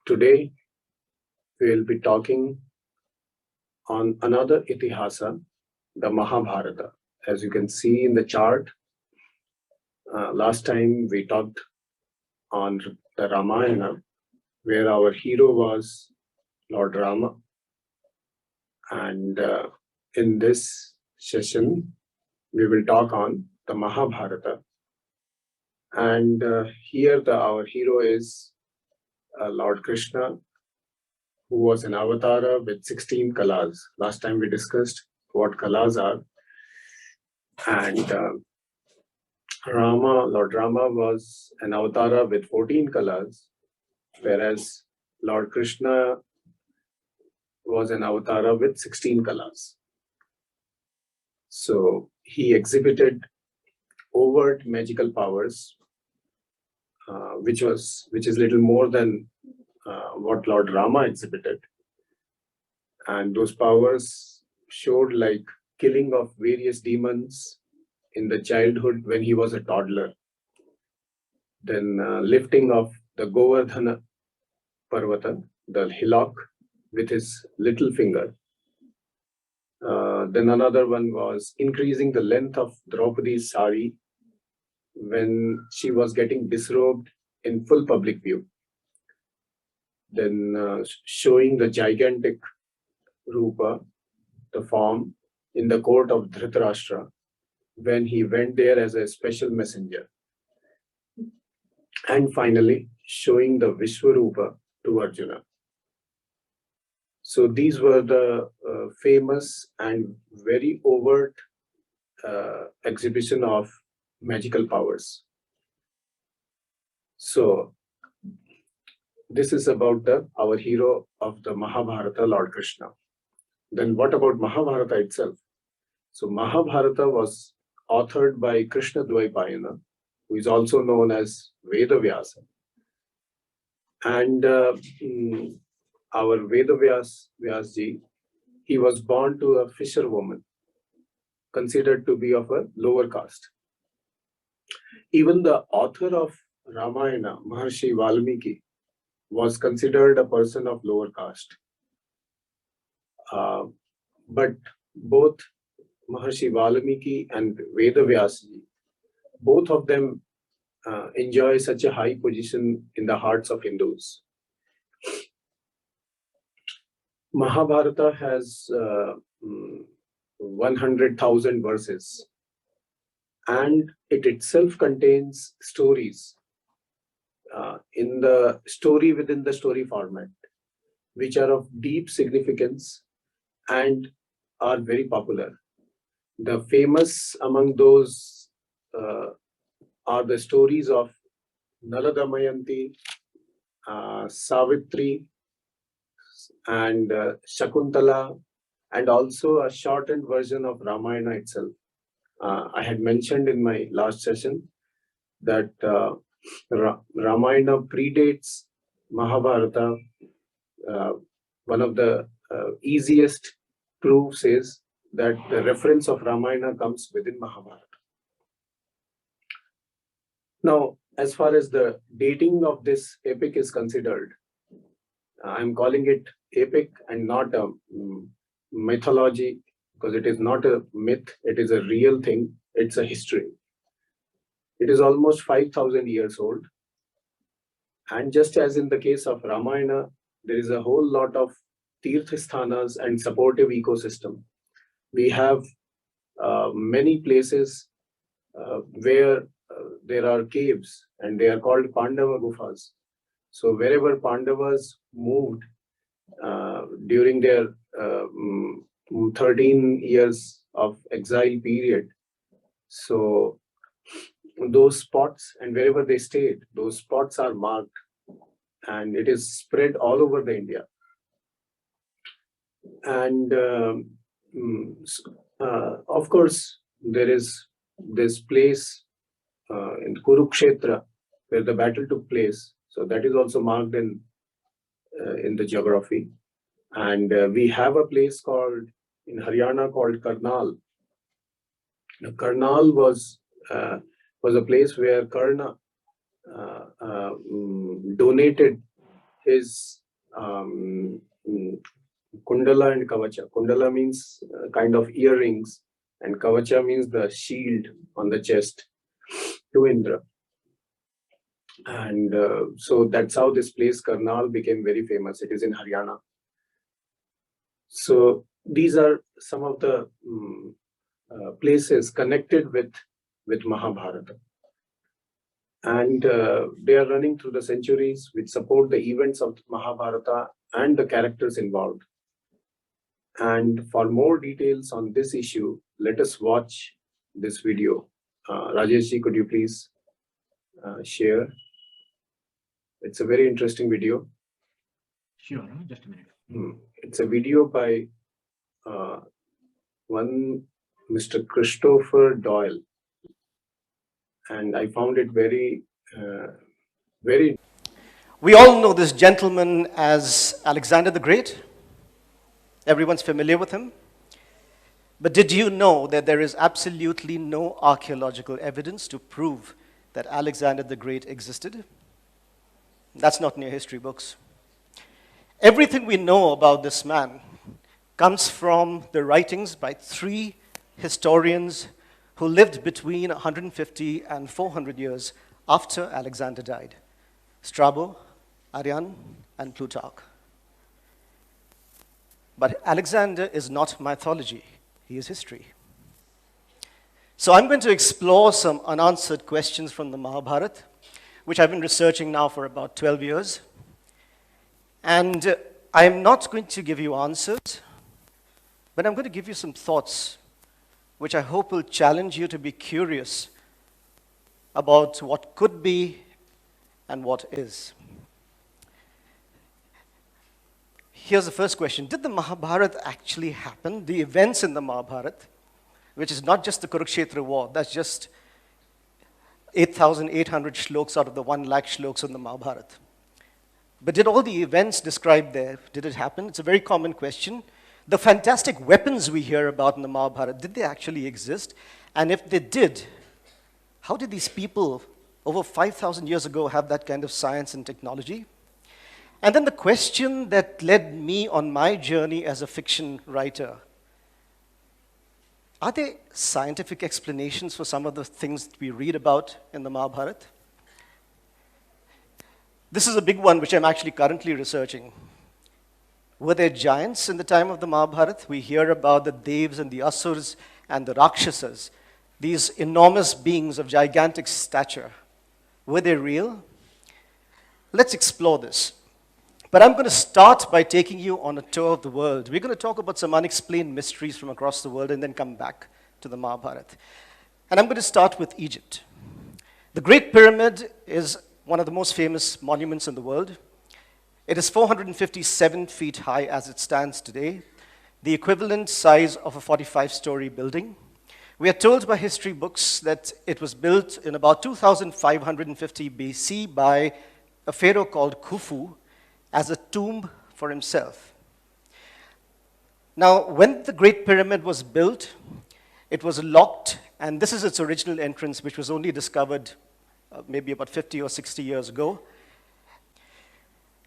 Today we will be talking on another Itihasa, the Mahabharata. As you can see in the chart, last time we talked on the Ramayana, where our hero was Lord Rama. And in this session, we will talk on the Mahabharata. And here our hero is Lord Krishna, who was an avatar with 16 kalas. Last time we discussed what kalas are. And Lord Rama was an avatar with 14 kalas, whereas Lord Krishna was an avatar with 16 kalas. So he exhibited overt magical powers, which is little more than what Lord Rama exhibited. And those powers showed like killing of various demons in the childhood when he was a toddler. Then lifting of the Govardhana Parvata, the hillock, with his little finger. Then another one was increasing the length of Draupadi's sari when she was getting disrobed in full public view. Then showing the gigantic Rupa, the form, in the court of Dhritarashtra when he went there as a special messenger. And finally, showing the Vishwarupa to Arjuna. So these were the famous and very overt exhibition of magical powers. So this is about our hero of the Mahabharata, Lord Krishna. Then what about Mahabharata itself? So Mahabharata was authored by Krishna Dvaipayana, who is also known as Vedavyasa. And our Vyasji, he was born to a fisherwoman, considered to be of a lower caste. Even the author of Ramayana, Maharshi Valmiki, was considered a person of lower caste. But both Maharshi Valmiki and Vedavyasji, both of them enjoy such a high position in the hearts of Hindus. Mahabharata has 100,000 verses, and it itself contains stories in the story within the story format, which are of deep significance and are very popular. The famous among those are the stories of Nala Damayanti, Savitri, and Shakuntala, and also a shortened version of Ramayana itself. I had mentioned in my last session that Ramayana predates Mahabharata. One of the easiest proofs is that the reference of Ramayana comes within Mahabharata. Now, as far as the dating of this epic is considered, I'm calling it epic and not a mythology, because it is not a myth, it is a real thing, it's a history. It is almost 5,000 years old. And just as in the case of Ramayana, there is a whole lot of tirthasthanas and supportive ecosystem. We have many places where there are caves, and they are called Pandava Gufas. So wherever Pandavas moved during their 13 years of exile period, so those spots, and wherever they stayed, those spots are marked, and it is spread all over the India. And of course, there is this place in Kurukshetra where the battle took place. So that is also marked in the geography. And we have a place called in Haryana called Karnal. Now, Karnal was a place where Karna donated his Kundala and Kavacha. Kundala means kind of earrings, and Kavacha means the shield on the chest to Indra. And so that's how this place Karnal became very famous. It is in Haryana. So these are some of the places connected with Mahabharata, and they are running through the centuries, which support the events of Mahabharata and the characters involved. And for more details on this issue, let us watch this video. Rajeshji, could you please share? It's a very interesting video. Sure, just a minute. It's a video by one Mr. Christopher Doyle, and I found it very. We all know this gentleman as Alexander the Great. Everyone's familiar with him. But did you know that there is absolutely no archaeological evidence to prove that Alexander the Great existed? That's not in your history books. Everything we know about this man comes from the writings by 3 historians who lived between 150 and 400 years after Alexander died: Strabo, Arrian, and Plutarch. But Alexander is not mythology, he is history. So I'm going to explore some unanswered questions from the Mahabharata, which I've been researching now for about 12 years. And I'm not going to give you answers, but I'm going to give you some thoughts, which I hope will challenge you to be curious about what could be and what is. Here's the first question. Did the Mahabharata actually happen? The events in the Mahabharata, which is not just the Kurukshetra war, that's just 8,800 shloks out of the 1 lakh shloks in the Mahabharata. But did all the events described there, did it happen? It's a very common question. The fantastic weapons we hear about in the Mahabharata, did they actually exist? And if they did, how did these people over 5,000 years ago have that kind of science and technology? And then the question that led me on my journey as a fiction writer: are there scientific explanations for some of the things we read about in the Mahabharata? This is a big one which I'm actually currently researching. Were there giants in the time of the Mahabharata? We hear about the Devs and the Asuras and the Rakshasas, these enormous beings of gigantic stature. Were they real? Let's explore this. But I'm going to start by taking you on a tour of the world. We're going to talk about some unexplained mysteries from across the world and then come back to the Mahabharata. And I'm going to start with Egypt. The Great Pyramid is one of the most famous monuments in the world. It is 457 feet high as it stands today, the equivalent size of a 45-story building. We are told by history books that it was built in about 2550 BC by a pharaoh called Khufu as a tomb for himself. Now, when the Great Pyramid was built, it was locked, and this is its original entrance, which was only discovered maybe about 50 or 60 years ago.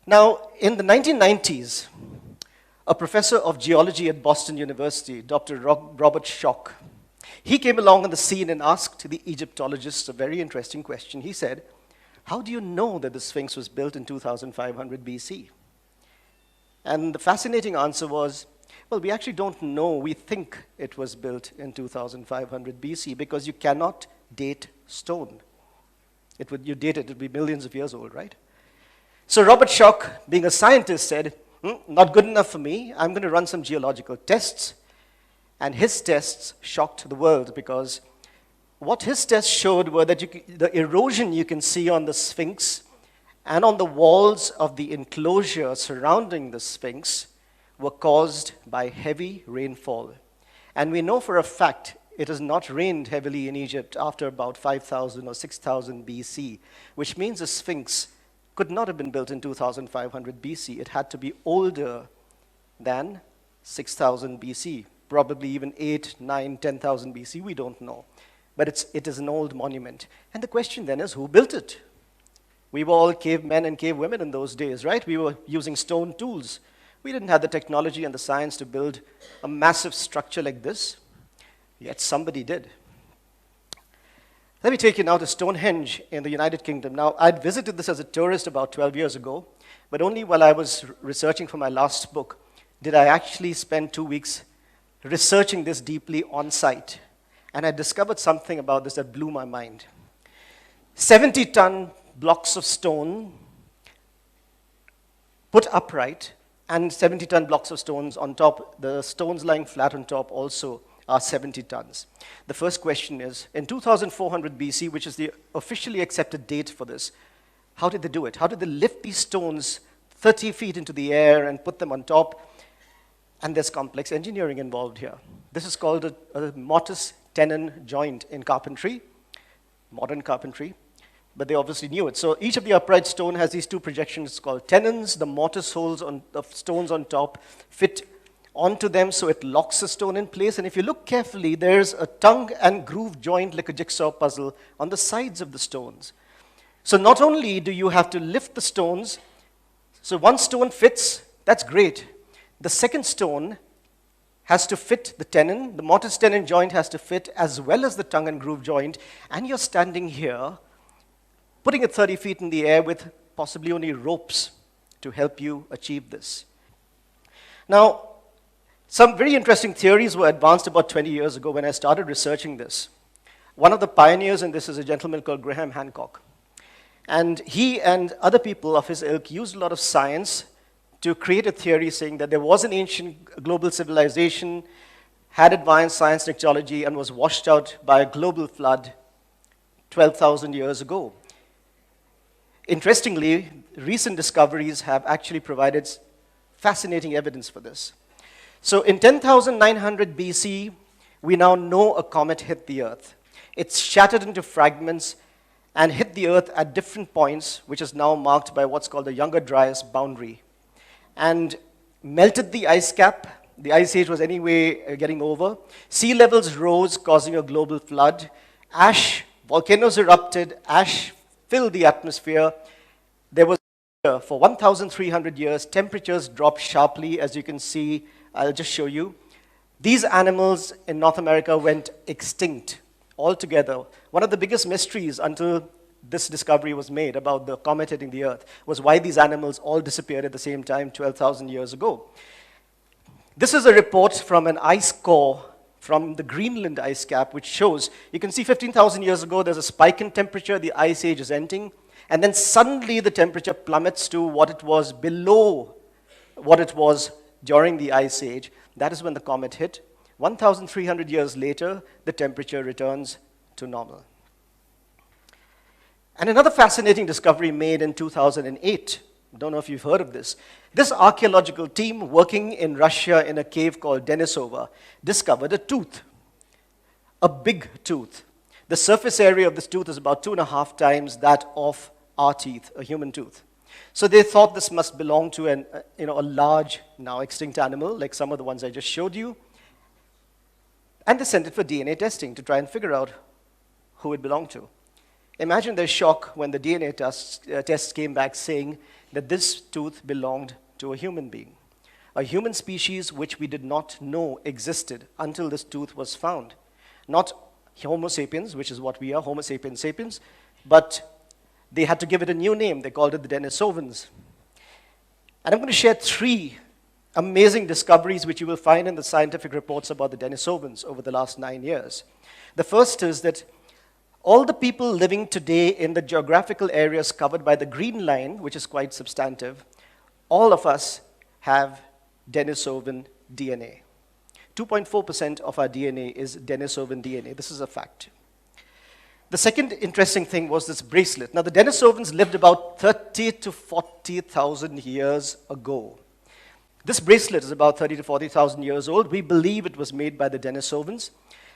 Now, in the 1990s, a professor of geology at Boston University, Dr. Robert Schoch, he came along on the scene and asked the Egyptologists a very interesting question. He said, "How do you know that the Sphinx was built in 2500 BC? And the fascinating answer was, well, we actually don't know. We think it was built in 2500 BC because you cannot date stone. You date it, it would be millions of years old, right? So Robert Schoch, being a scientist, said, not good enough for me. I'm going to run some geological tests. And his tests shocked the world because what his tests showed were that the erosion you can see on the Sphinx and on the walls of the enclosure surrounding the Sphinx were caused by heavy rainfall. And we know for a fact it has not rained heavily in Egypt after about 5,000 or 6,000 BC, which means the Sphinx could not have been built in 2500 BC. It had to be older than 6,000 BC, probably even 8, 9, 10,000 BC, we don't know. But it is an old monument. And the question then is, who built it? We were all cavemen and cavewomen in those days, right? We were using stone tools. We didn't have the technology and the science to build a massive structure like this, yet somebody did. Let me take you now to Stonehenge in the United Kingdom. Now, I'd visited this as a tourist about 12 years ago, but only while I was researching for my last book did I actually spend 2 weeks researching this deeply on site. And I discovered something about this that blew my mind. 70-ton blocks of stone put upright, and 70-ton blocks of stones on top. The stones lying flat on top also are 70 tons. The first question is, in 2400 BC, which is the officially accepted date for this, how did they do it? How did they lift these stones 30 feet into the air and put them on top? And there's complex engineering involved here. This is called a mortise-tenon joint in carpentry, modern carpentry, but they obviously knew it. So each of the upright stone has these two projections called tenons. The mortise holes of stones on top fit onto them so it locks the stone in place. And if you look carefully, there's a tongue and groove joint like a jigsaw puzzle on the sides of the stones. So not only do you have to lift the stones, so one stone fits, that's great. The second stone has to fit the tenon, the mortise-tenon joint has to fit as well as the tongue and groove joint, and you're standing here putting it 30 feet in the air with possibly only ropes to help you achieve this. Now, some very interesting theories were advanced about 20 years ago when I started researching this. One of the pioneers in this is a gentleman called Graham Hancock. And he and other people of his ilk used a lot of science to create a theory saying that there was an ancient global civilization, had advanced science and technology, and was washed out by a global flood 12,000 years ago. Interestingly, recent discoveries have actually provided fascinating evidence for this. So in 10,900 BC, we now know a comet hit the Earth. It's shattered into fragments and hit the Earth at different points, which is now marked by what's called the Younger Dryas boundary, and melted the ice cap. The ice age was anyway getting over. Sea levels rose, causing a global flood. Volcanoes erupted, ash filled the atmosphere. There was, for 1,300 years, temperatures dropped sharply, as you can see. I'll just show you. These animals in North America went extinct altogether. One of the biggest mysteries until this discovery was made about the comet hitting the Earth was why these animals all disappeared at the same time 12,000 years ago. This is a report from an ice core from the Greenland ice cap, which shows, you can see 15,000 years ago, there's a spike in temperature, the ice age is ending, and then suddenly the temperature plummets to what it was below what it was during the ice age. That is when the comet hit. 1,300 years later, the temperature returns to normal. And another fascinating discovery made in 2008, I don't know if you've heard of this. This archaeological team working in Russia in a cave called Denisova discovered a tooth, a big tooth. The surface area of this tooth is about 2.5 times that of our teeth, a human tooth. So they thought this must belong to a large, now extinct animal, like some of the ones I just showed you. And they sent it for DNA testing to try and figure out who it belonged to. Imagine their shock when the DNA tests came back saying that this tooth belonged to a human being, a human species which we did not know existed until this tooth was found. Not Homo sapiens, which is what we are, Homo sapiens sapiens, but they had to give it a new name. They called it the Denisovans. And I'm going to share 3 amazing discoveries which you will find in the scientific reports about the Denisovans over the last 9 years. The first is that all the people living today in the geographical areas covered by the green line, which is quite substantive, all of us have Denisovan DNA. 2.4% of our DNA is Denisovan DNA. This is a fact. The second interesting thing was this bracelet. Now, the Denisovans lived about 30 to 40,000 years ago. This bracelet is about 30 to 40,000 years old. We believe it was made by the Denisovans.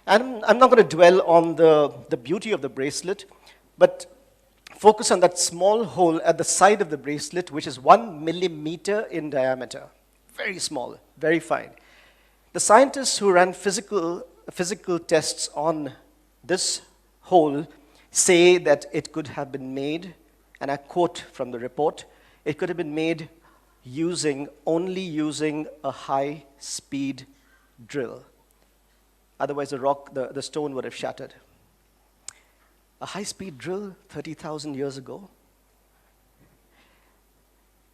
And I'm not going to dwell on the beauty of the bracelet, but focus on that small hole at the side of the bracelet, which is 1 millimeter in diameter. Very small, very fine. The scientists who ran physical tests on this hole say that it could have been made and I quote from the report, it could have been made only using a high-speed drill. Otherwise, the stone would have shattered. A high-speed drill 30,000 years ago?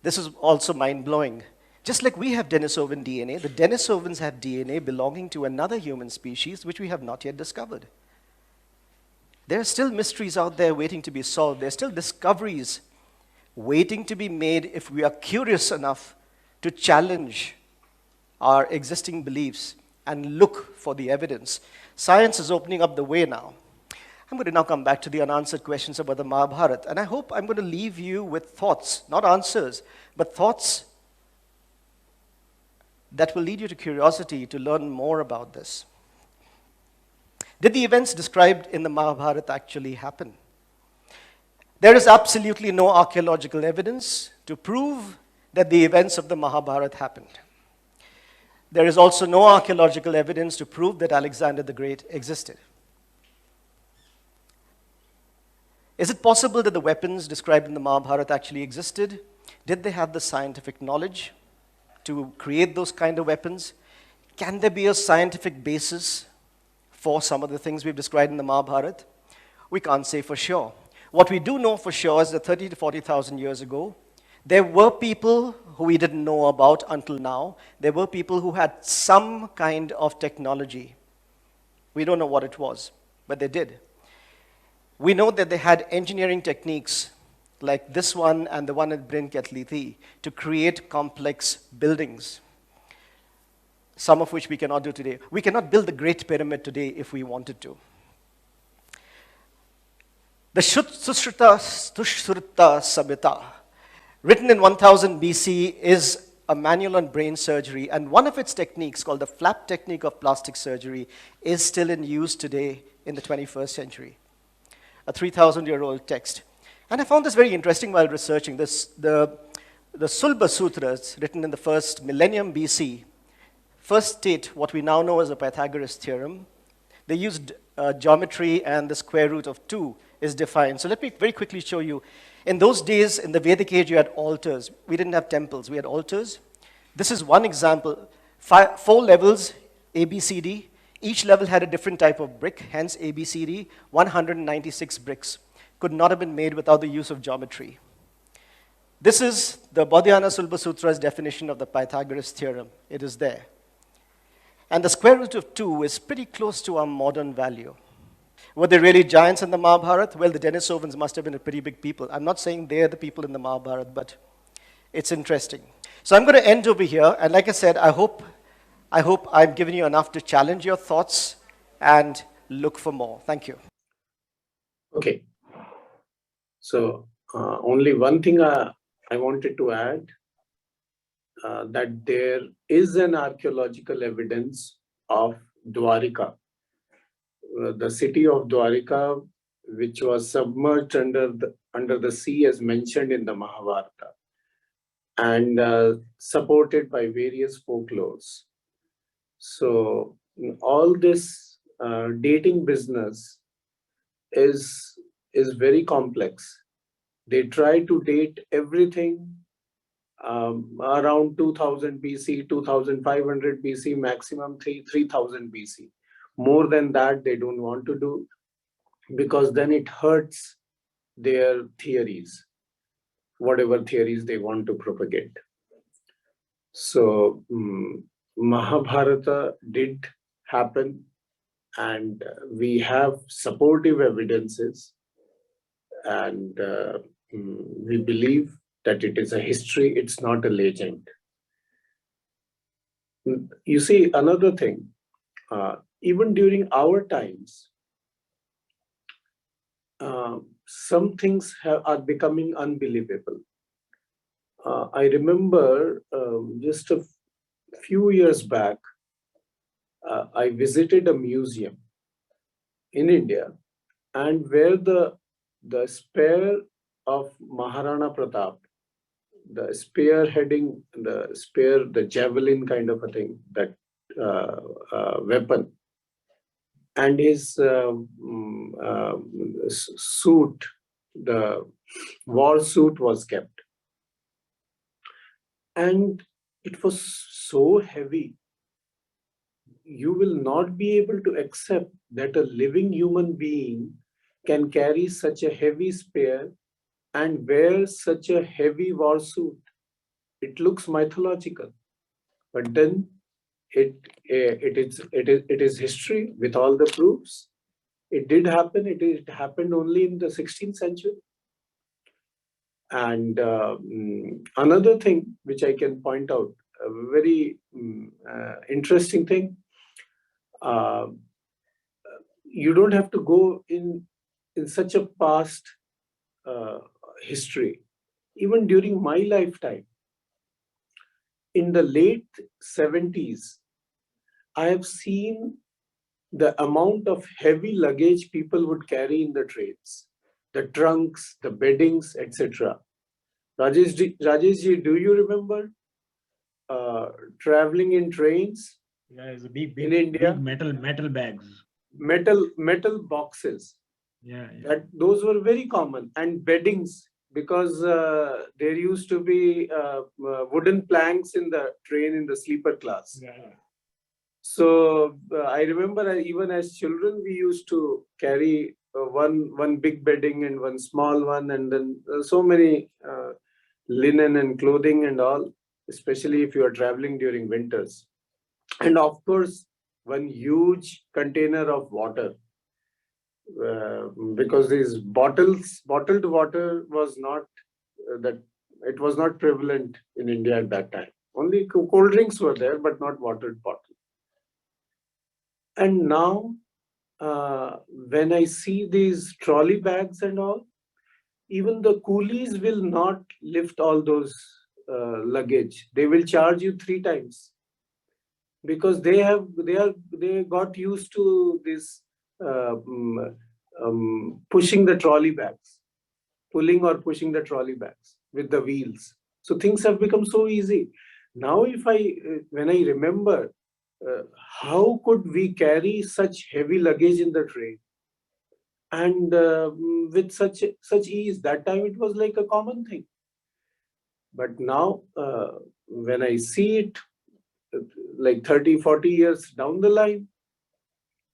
This is also mind-blowing. Just like we have Denisovan DNA, the Denisovans have DNA belonging to another human species which we have not yet discovered. There are still mysteries out there waiting to be solved. There are still discoveries waiting to be made if we are curious enough to challenge our existing beliefs and look for the evidence. Science is opening up the way now. I'm going to now come back to the unanswered questions about the Mahabharata, and I hope I'm going to leave you with thoughts, not answers, but thoughts that will lead you to curiosity to learn more about this. Did the events described in the Mahabharata actually happen? There is absolutely no archaeological evidence to prove that the events of the Mahabharata happened. There is also no archaeological evidence to prove that Alexander the Great existed. Is it possible that the weapons described in the Mahabharata actually existed? Did they have the scientific knowledge to create those kind of weapons? Can there be a scientific basis for some of the things we've described in the Mahabharata? We can't say for sure. What we do know for sure is that 30 to 40,000 years ago, there were people who we didn't know about until now. There were people who had some kind of technology. We don't know what it was, but they did. We know that they had engineering techniques like this one and the one at Bryn Ketlithi to create complex buildings, some of which we cannot do today. We cannot build the Great Pyramid today if we wanted to. The Sushruta Samhita, written in 1000 BC, is a manual on brain surgery, and one of its techniques, called the flap technique of plastic surgery, is still in use today in the 21st century. A 3,000-year-old text. And I found this very interesting while researching this. The Sulba Sutras, written in the first millennium BC, first state what we now know as the Pythagoras theorem. They used geometry, and the square root of 2 is defined. So let me very quickly show you. In those days, in the Vedic age, you had altars. We didn't have temples, we had altars. This is one example. 4 levels, A, B, C, D. Each level had a different type of brick, hence A, B, C, D. 196 bricks. Could not have been made without the use of geometry. This is the Bodhyana Sulba Sutra's definition of the Pythagoras theorem. It is there. And the square root of 2 is pretty close to our modern value. Were they really giants in the Mahabharata? Well, the Denisovans must have been a pretty big people. I'm not saying they're the people in the Mahabharata, but it's interesting. So I'm going to end over here, and like I said, I hope I've given you enough to challenge your thoughts and look for more. Thank you. Okay. So only one thing I wanted to add, that there is an archaeological evidence of Dwarika, the city of Dwarika, which was submerged under the sea as mentioned in the Mahabharata, and supported by various folklores. So all this dating business is very complex. They try to date everything around 2000 BC, 2500 BC, maximum 3000 BC. More than that, they don't want to do, because then it hurts their theories, whatever theories they want to propagate. So Mahabharata did happen, and we have supportive evidences, and we believe that it is a history, it's not a legend. You see, another thing, even during our times, some things are becoming unbelievable. I remember just a few years back, I visited a museum in India, and where the spear of Maharana Pratap, the spearheading, the javelin kind of a thing, that weapon, and his suit the war suit was kept. And it was so heavy. You will not be able to accept that a living human being can carry such a heavy spear and wear such a heavy war suit. It looks mythological, but then it it is history with all the proofs. It did happen. It happened only in the 16th century. And another thing which I can point out, a very interesting thing, uh, you don't have to go in such a past uh, history. Even during my lifetime, in the late 70s, I have seen the amount of heavy luggage people would carry in the trains, the trunks, the beddings, etc. Rajesh ji, do you remember uh, traveling in trains Yeah, it's a big, in big, India? big metal bags. Metal boxes. Yeah, yeah. That those were very common, and beddings, because there used to be wooden planks in the train in the sleeper class. Yeah, yeah. So I remember even as children we used to carry one big bedding and one small one, and then so many linen and clothing and all, especially if you are traveling during winters. And of course, one huge container of water, because these bottled water was not that it was not prevalent in India at that time. Only cold drinks were there, but not watered bottle. And now, when I see these trolley bags and all, even the coolies will not lift all those luggage. They will charge you 3 times, because they got used to this pushing the trolley bags, pulling or pushing the trolley bags with the wheels. So things have become so easy. Now, when I remember, how could we carry such heavy luggage in the train and with such ease? That time it was like a common thing. But now, when I see it, like 30, 40 years down the line,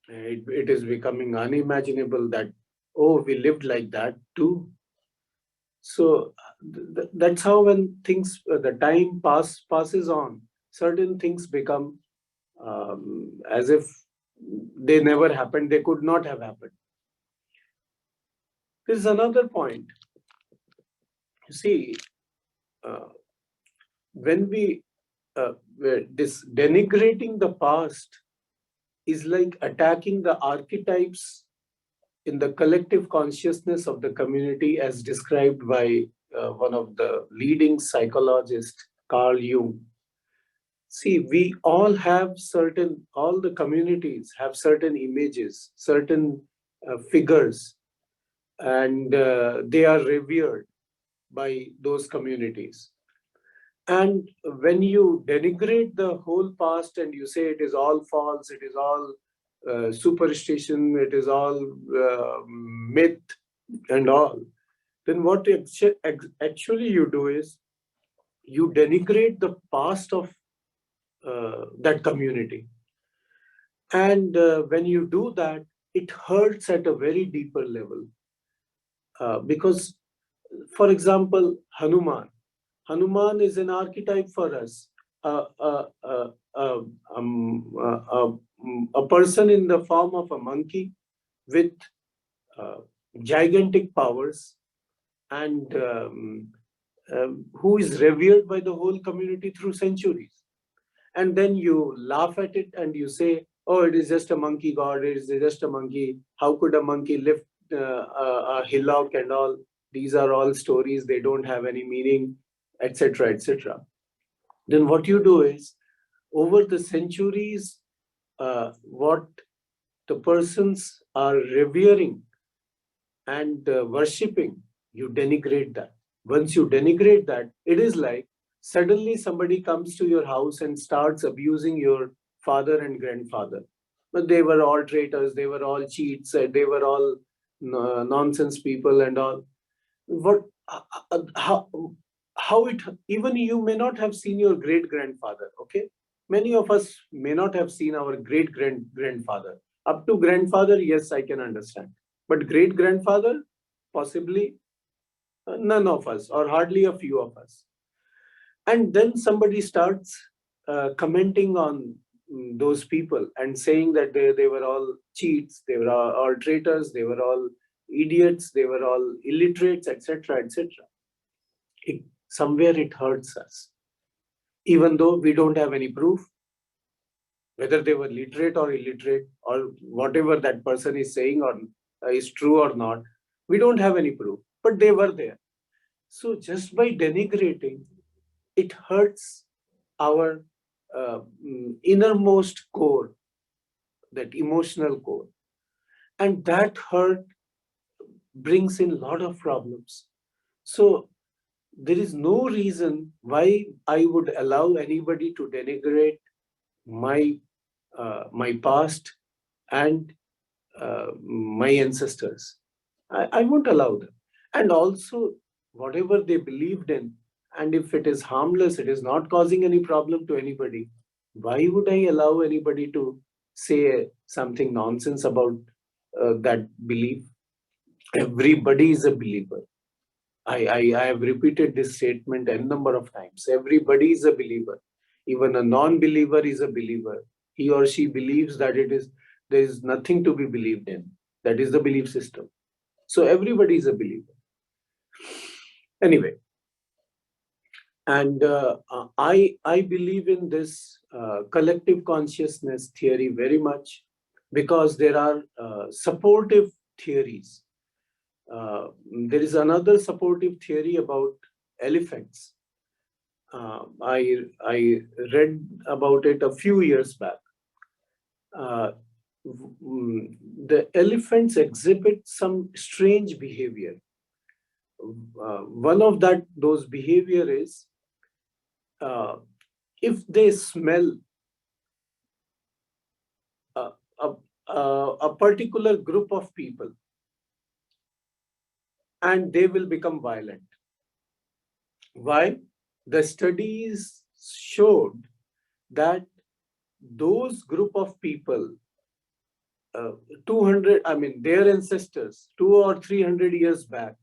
it is becoming unimaginable that, oh, we lived like that too. So that's how, when things, the time passes on, certain things become as if they never happened, they could not have happened. There's another point. You see, uh, when this denigrating the past is like attacking the archetypes in the collective consciousness of the community, as described by one of the leading psychologists, Carl Jung. See, all the communities have certain images, certain figures, and they are revered by those communities. And when you denigrate the whole past and you say it is all false, it is all superstition, it is all myth and all, then what actually you do is you denigrate the past of that community. And when you do that, it hurts at a very deeper level. Because, for example, Hanuman is an archetype for us. Uh, uh, uh, uh, um, uh, uh, a person in the form of a monkey with uh, gigantic powers, and who is revered by the whole community through centuries. And then you laugh at it and you say, oh, it is just a monkey god, it is just a monkey. How could a monkey lift a hillock and all? These are all stories, they don't have any meaning, etc., etc. Then what you do is, over the centuries, what the persons are revering and worshipping, you denigrate that. Once you denigrate that, it is like suddenly somebody comes to your house and starts abusing your father and grandfather. But they were all traitors, they were all cheats, they were all nonsense people and all. what, how it, even you may not have seen your great grandfather, okay? Many of us may not have seen our great grandfather. Up to grandfather, yes, I can understand. But great grandfather, possibly none of us, or hardly a few of us. And then somebody starts commenting on those people and saying that they were all cheats, they were all traitors, they were all idiots, they were all illiterates, etc., etc. Somewhere it hurts us, even though we don't have any proof whether they were literate or illiterate, or whatever that person is saying or is true or not. We don't have any proof, but they were there. So just by denigrating, it hurts our innermost core, that emotional core. And that hurt brings in a lot of problems. So there is no reason why I would allow anybody to denigrate my past and my ancestors. I won't allow them. And also, whatever they believed in, and if it is harmless, it is not causing any problem to anybody, why would I allow anybody to say something nonsense about that belief? Everybody is a believer. I have repeated this statement n number of times. Everybody is a believer. Even a non-believer is a believer. He or she believes that there is nothing to be believed in. That is the belief system. So everybody is a believer. Anyway, and I believe in this collective consciousness theory very much, because there are supportive theories. There is another supportive theory about elephants. I read about it a few years back. The elephants exhibit some strange behavior. One of those behavior is, if they smell a, a, a particular group of people, and they will become violent. Why? The studies showed that those group of people, 200, I mean, their ancestors, 200 or 300 years back,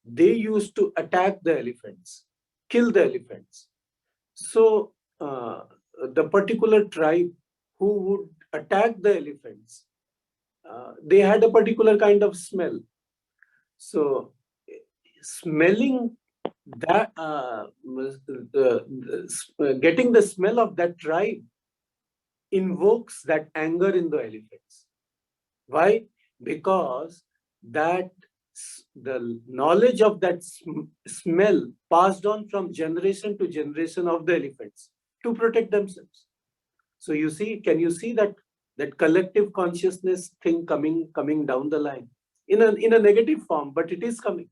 they used to attack the elephants, kill the elephants. So the particular tribe who would attack the elephants, they had a particular kind of smell. So smelling that, getting the smell of that tribe invokes that anger in the elephants. Why? Because the knowledge of that smell passed on from generation to generation of the elephants to protect themselves. So you see, can you see that collective consciousness thing coming down the line in a negative form, but it is coming.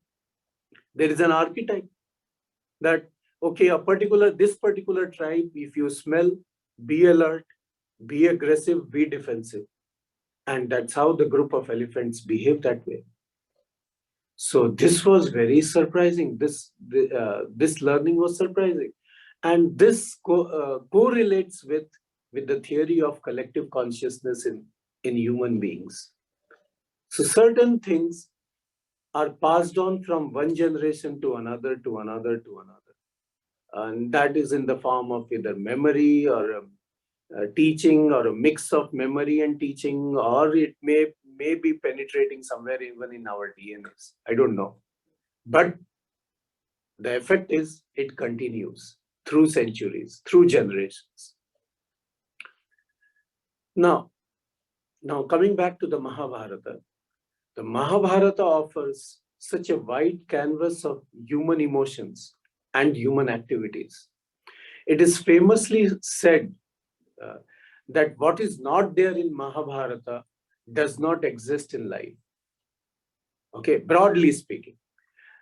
There is an archetype that, okay, this particular tribe, if you smell, be alert, be aggressive, be defensive. And that's how the group of elephants behave that way. So this was very surprising. This learning was surprising. And this correlates with the theory of collective consciousness in human beings. So certain things are passed on from one generation to another, to another, to another. And that is in the form of either memory or teaching, or a mix of memory and teaching, or it may be penetrating somewhere even in our DNAs. I don't know. But the effect is it continues through centuries, through generations. Now coming back to the Mahabharata offers such a wide canvas of human emotions and human activities. It is famously said that what is not there in Mahabharata does not exist in life. Okay, broadly speaking.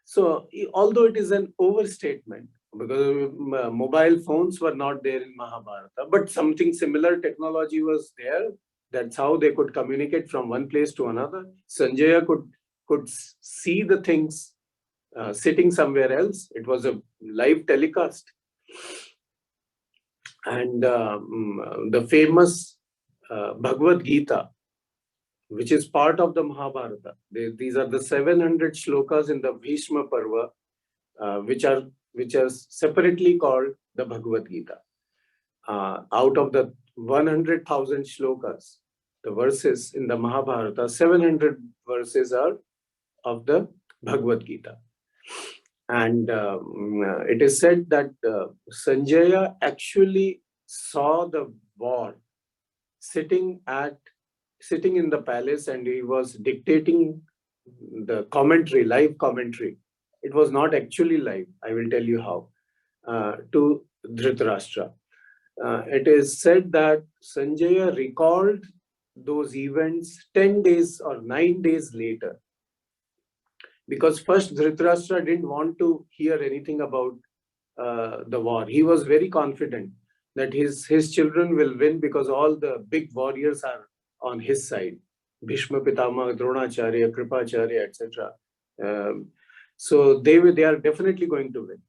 So, although it is an overstatement, because mobile phones were not there in Mahabharata, but something similar technology was there. That's how they could communicate from one place to another. Sanjaya could see the things sitting somewhere else. It was a live telecast. And the famous Bhagavad Gita, which is part of the Mahabharata. These are the 700 shlokas in the Bhishma Parva, which are separately called the Bhagavad Gita. Out of the 100,000 shlokas, the verses in the Mahabharata, 700 verses are of the Bhagavad Gita. And it is said that Sanjaya actually saw the war sitting in the palace, and he was dictating the commentary, live commentary. It was not actually live. I will tell you how. To Dhritarashtra. It is said that Sanjaya recalled those events 10 days or 9 days later. Because first Dhritarashtra didn't want to hear anything about the war. He was very confident that his children will win because all the big warriors are on his side. Bhishma Pitama, Dronacharya, Kripacharya, etc. So they are definitely going to win.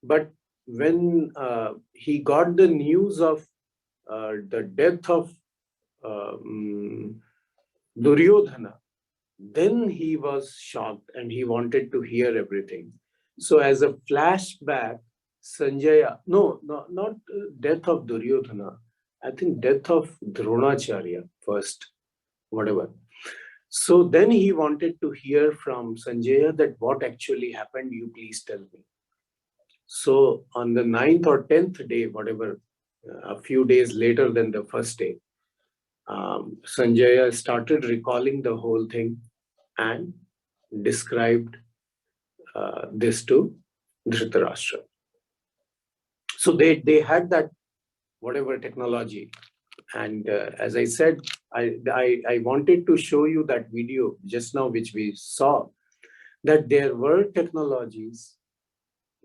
But when he got the news of the death of Duryodhana, then he was shocked and he wanted to hear everything. So as a flashback, Sanjaya, no, not death of Duryodhana, I think death of Dronacharya first, whatever. So then he wanted to hear from Sanjaya that what actually happened, you please tell me. So on the 9th or 10th day, whatever, a few days later than the first day, Sanjaya started recalling the whole thing and described this to Dhritarashtra. So they had that whatever technology, and as I said, I wanted to show you that video just now which we saw, that there were technologies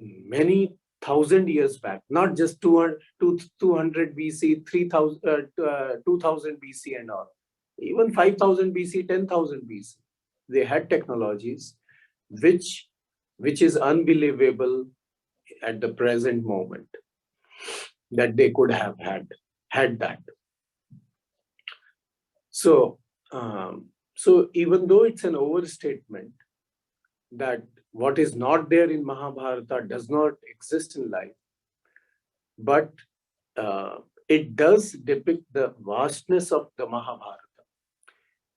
many thousand years back, not just 200 BC, 3000, 2000 BC and all, even 5000 BC, 10,000 BC. They had technologies which is unbelievable at the present moment that they could have had that. So, so even though it's an overstatement that what is not there in Mahabharata does not exist in life, but it does depict the vastness of the Mahabharata.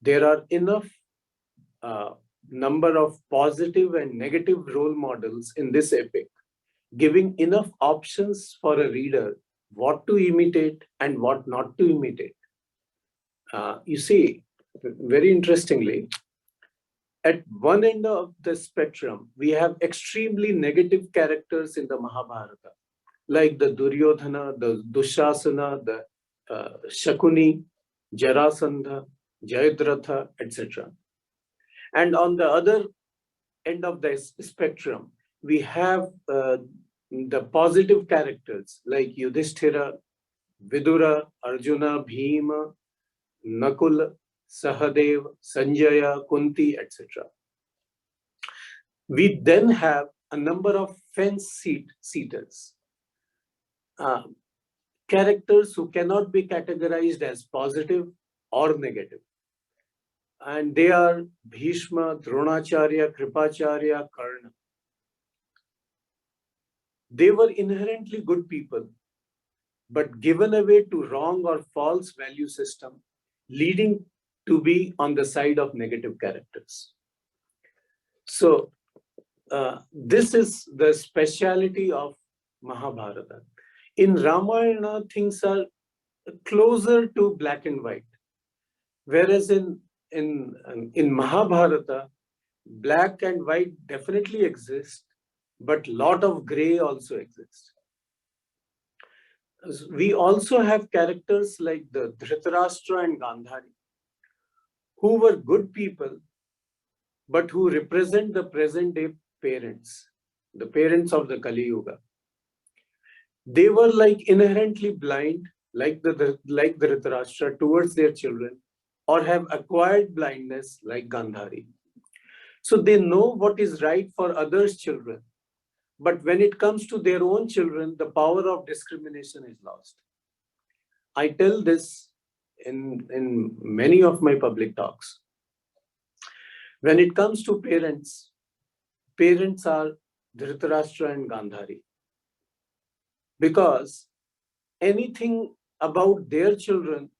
There are enough number of positive and negative role models in this epic, giving enough options for a reader what to imitate and what not to imitate. You see, very interestingly, at one end of the spectrum, we have extremely negative characters in the Mahabharata, like the Duryodhana, the Dushasana, the Shakuni, Jarasandha, Jayadratha, etc. And on the other end of the spectrum, we have the positive characters like Yudhishthira, Vidura, Arjuna, Bhima, Nakul, Sahadev, Sanjaya, Kunti, etc. We then have a number of fence-sitters, characters who cannot be categorized as positive or negative. And they are Bhishma, Dronacharya, Kripacharya, Karna. They were inherently good people, but given away to wrong or false value system, leading to be on the side of negative characters. So this is the speciality of Mahabharata. In Ramayana, things are closer to black and white, whereas in Mahabharata, black and white definitely exist, but lot of gray also exists. We also have characters like the Dhritarashtra and Gandhari, who were good people, but who represent the present day parents, the parents of the Kali Yuga. They were like inherently blind, like the Dhritarashtra towards their children, or have acquired blindness like Gandhari. So they know what is right for others' children. But when it comes to their own children, the power of discrimination is lost. I tell this in many of my public talks. When it comes to parents, parents are Dhritarashtra and Gandhari. Because anything about their children,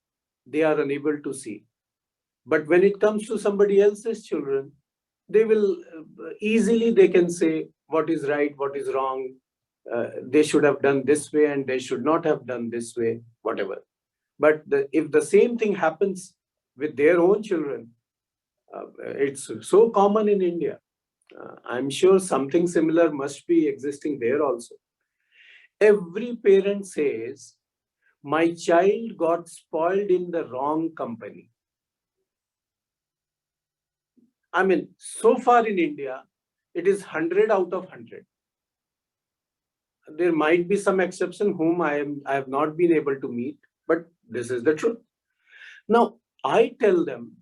they are unable to see. But when it comes to somebody else's children, they will easily, they can say what is right, what is wrong. They should have done this way and they should not have done this way, whatever. But if the same thing happens with their own children, it's so common in India. I'm sure something similar must be existing there also. Every parent says, my child got spoiled in the wrong company. I mean, so far in India, it is 100 out of 100. There might be some exception whom I have not been able to meet, but this is the truth. Now, I tell them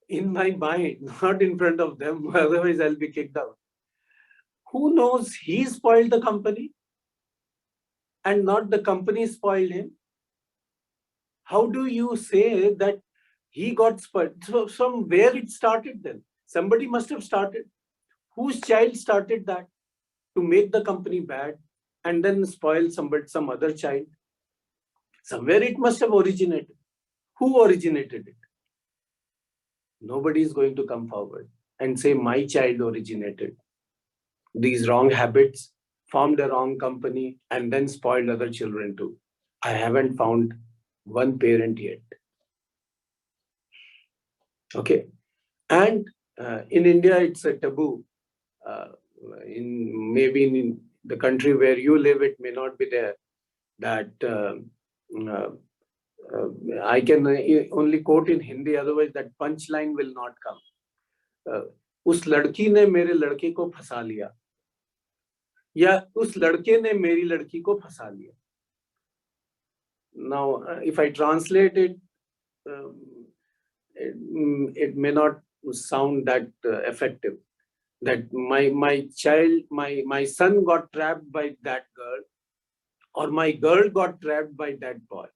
in my mind, not in front of them, otherwise I'll be kicked out. Who knows he spoiled the company and not the company spoiled him? How do you say that he got spoiled? So from where it started then? Somebody must have started. Whose child started that to make the company bad and then spoil some other child? Somewhere it must have originated. Who originated it? Nobody is going to come forward and say my child originated these wrong habits, formed a wrong company, and then spoiled other children too. I haven't found one parent yet. Okay. And in India, it's a taboo. Maybe in the country where you live, it may not be there. That I can only quote in Hindi, otherwise that punchline will not come. उस लड़की ने मेरे लड़के को फंसा लिया या उस लड़के ने मेरी लड़की को फंसा लिया. Now, if I translate it, it may not sound that effective. That my son got trapped by that girl, or my girl got trapped by that boy.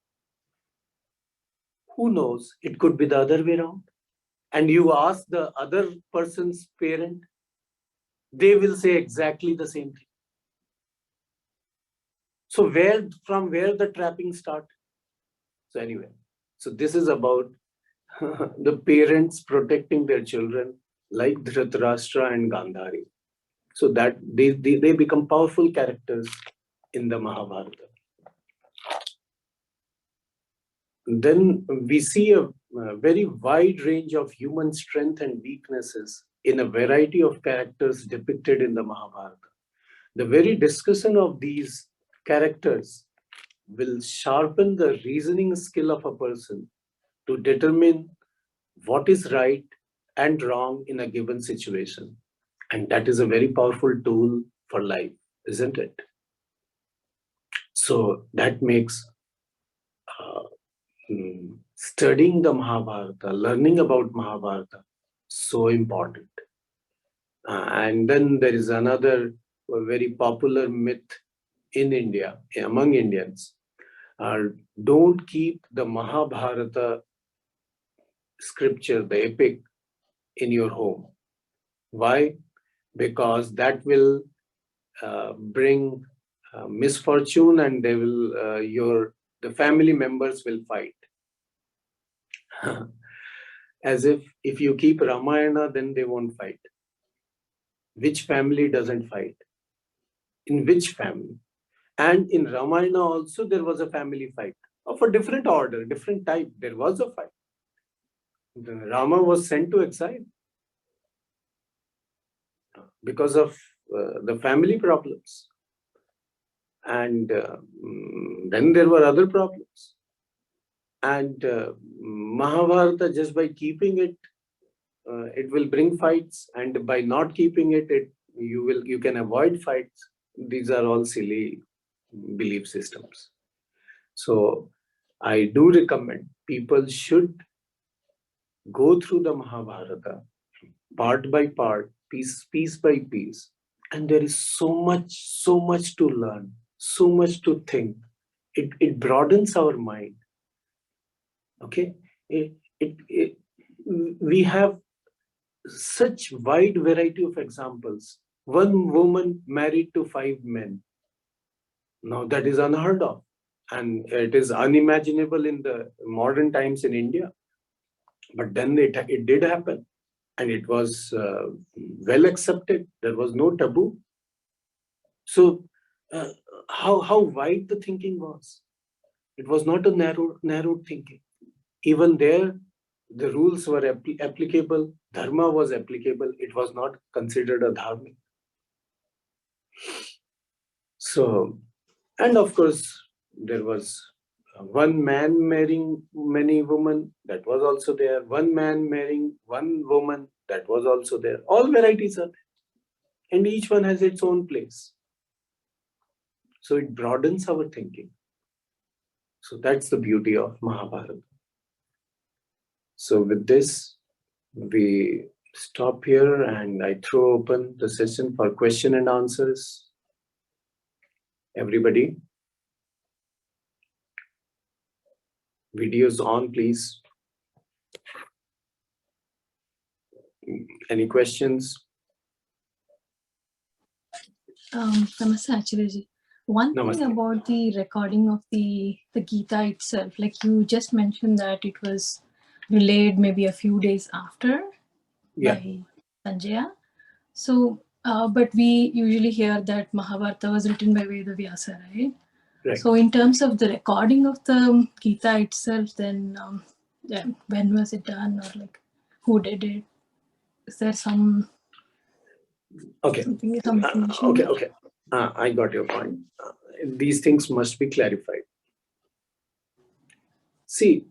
Who knows? It could be the other way around. And you ask the other person's parent, they will say exactly the same thing. So from where the trapping start? So anyway, so this is about the parents protecting their children like Dhritarashtra and Gandhari. So that they become powerful characters in the Mahabharata. Then we see a very wide range of human strength and weaknesses in a variety of characters depicted in the Mahabharata. The very discussion of these characters will sharpen the reasoning skill of a person to determine what is right and wrong in a given situation. And that is a very powerful tool for life, isn't it? So that makes studying the Mahabharata, learning about Mahabharata, so important. And then there is another very popular myth in India, among Indians. Don't keep the Mahabharata scripture, the epic, in your home. Why? Because that will bring misfortune, and they will the family members will fight. As if you keep Ramayana, then they won't fight. Which family doesn't fight? In which family? And in Ramayana also there was a family fight of a different order, different type. There was a fight. Rama was sent to exile because of the family problems. And then there were other problems. And Mahabharata, just by keeping it, it will bring fights, and by not keeping it, you can avoid fights. These are all silly belief systems. So I do recommend people should go through the Mahabharata, part by part, piece by piece. And there is so much to learn, so much to think. It broadens our mind. Okay, it we have such wide variety of examples. One woman married to 5 men. Now that is unheard of, and it is unimaginable in the modern times in India. But then it did happen, and it was well accepted. There was no taboo. So uh, how wide the thinking was. It was not a narrow thinking. Even there, the rules were applicable. Dharma was applicable. It was not considered a dharmic. So, and of course, there was one man marrying many women. That was also there. One man marrying one woman. That was also there. All varieties are there, and each one has its own place. So it broadens our thinking. So that's the beauty of Mahabharata. So with this, we stop here and I throw open the session for question and answers. Everybody, videos on, please. Any questions? Namaste, Acharya. One thing Namaste. about the recording of the Gita itself, like you just mentioned that it was relayed maybe a few days after by Sanjaya. So, but we usually hear that Mahabharata was written by Veda Vyasa, right? Right. So, in terms of the recording of the Gita itself, then when was it done, or like who did it? Is there some information? Okay. I got your point. These things must be clarified. See,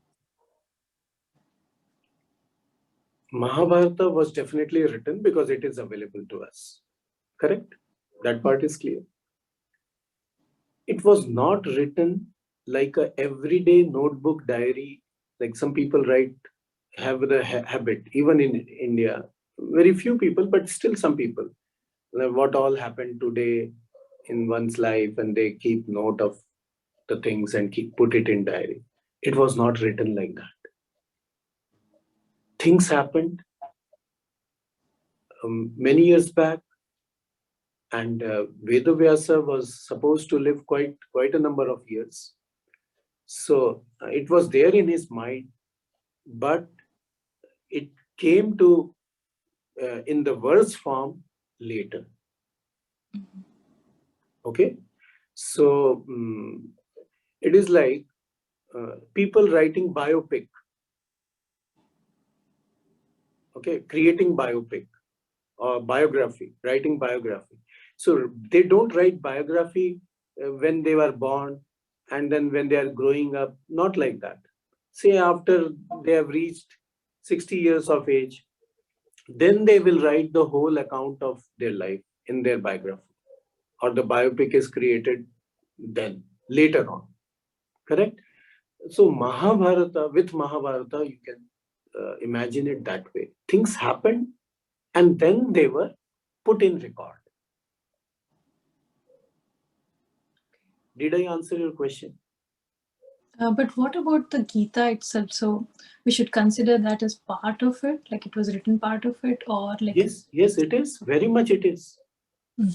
Mahabharata was definitely written because it is available to us. Correct? That part is clear. It was not written like a everyday notebook diary, like some people have the habit, even in India. Very few people, but still some people. What all happened today in one's life, and they keep note of the things and put it in diary. It was not written like that. Things happened many years back, and Vedavyasa was supposed to live quite a number of years. So it was there in his mind, but it came to in the verse form later. Okay, so it is like people writing biopic. Okay, creating biopic or biography, writing biography. So they don't write biography when they were born and then when they are growing up, not like that. Say after they have reached 60 years of age, then they will write the whole account of their life in their biography, or the biopic is created then, later on. Correct? So with Mahabharata, you can imagine it that way. Things happened and then they were put in record. Did I answer your question? But what about the Gita itself? So we should consider that as part of it, like it was written part of it, or like Yes, it is. Very much it is.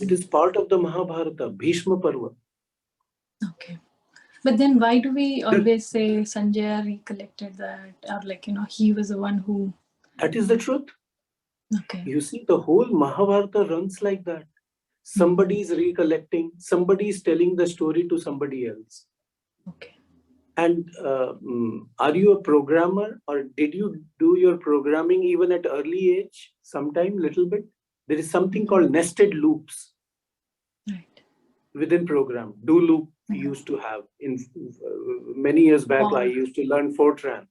It is part of the Mahabharata, Bhishma Parva. Okay. But then why do we always say Sanjaya recollected that, or like, he was the one who... That is the truth. Okay. You see, the whole Mahabharata runs like that. Somebody is recollecting, somebody is telling the story to somebody else. Okay. And are you a programmer, or did you do your programming even at early age? Sometime, little bit. There is something called nested loops. Right. Within program. Do loop we used to have in many years back. I used to learn Fortran.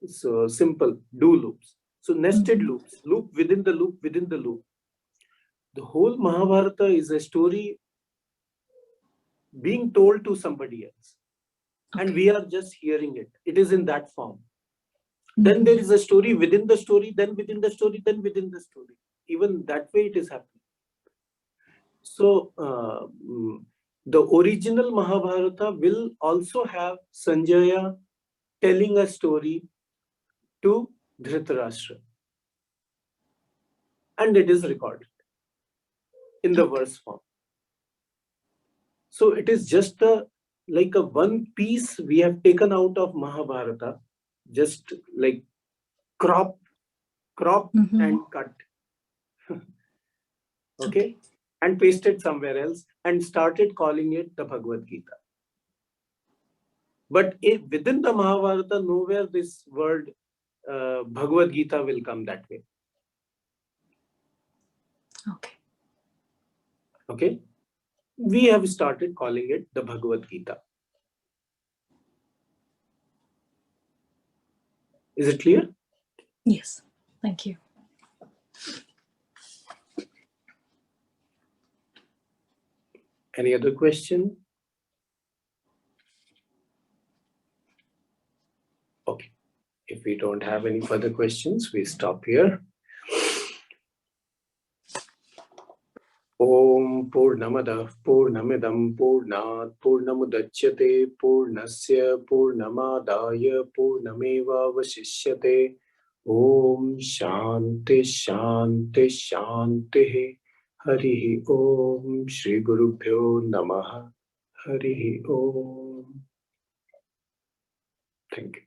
So simple do loops. So nested loops, loop within the loop within the loop. The whole Mahabharata is a story being told to somebody else. Okay. And we are just hearing it. It is in that form. Then there is a story within the story, then within the story, then within the story. Even that way it is happening. So the original Mahabharata will also have Sanjaya telling a story to Dhritarashtra. And it is recorded in the verse form. So it is just like a one piece we have taken out of Mahabharata, just like crop and cut. Okay, and pasted somewhere else and started calling it the Bhagavad Gita. But within the Mahabharata, nowhere this word Bhagavad Gita will come that way. Okay. Okay, we have started calling it the Bhagavad Gita. Is it clear? Yes. Thank you. Any other question? Okay. If we don't have any further questions, we stop here. Om Purnamada Purnamidam Purnat Purnamudachyate Purnasya Purnamadaya Purnameva Vasishyate. Om Shanti Shanti Shanti. Harihi Om Shri Gurubhyo Namaha. Harihi Om. Thank you.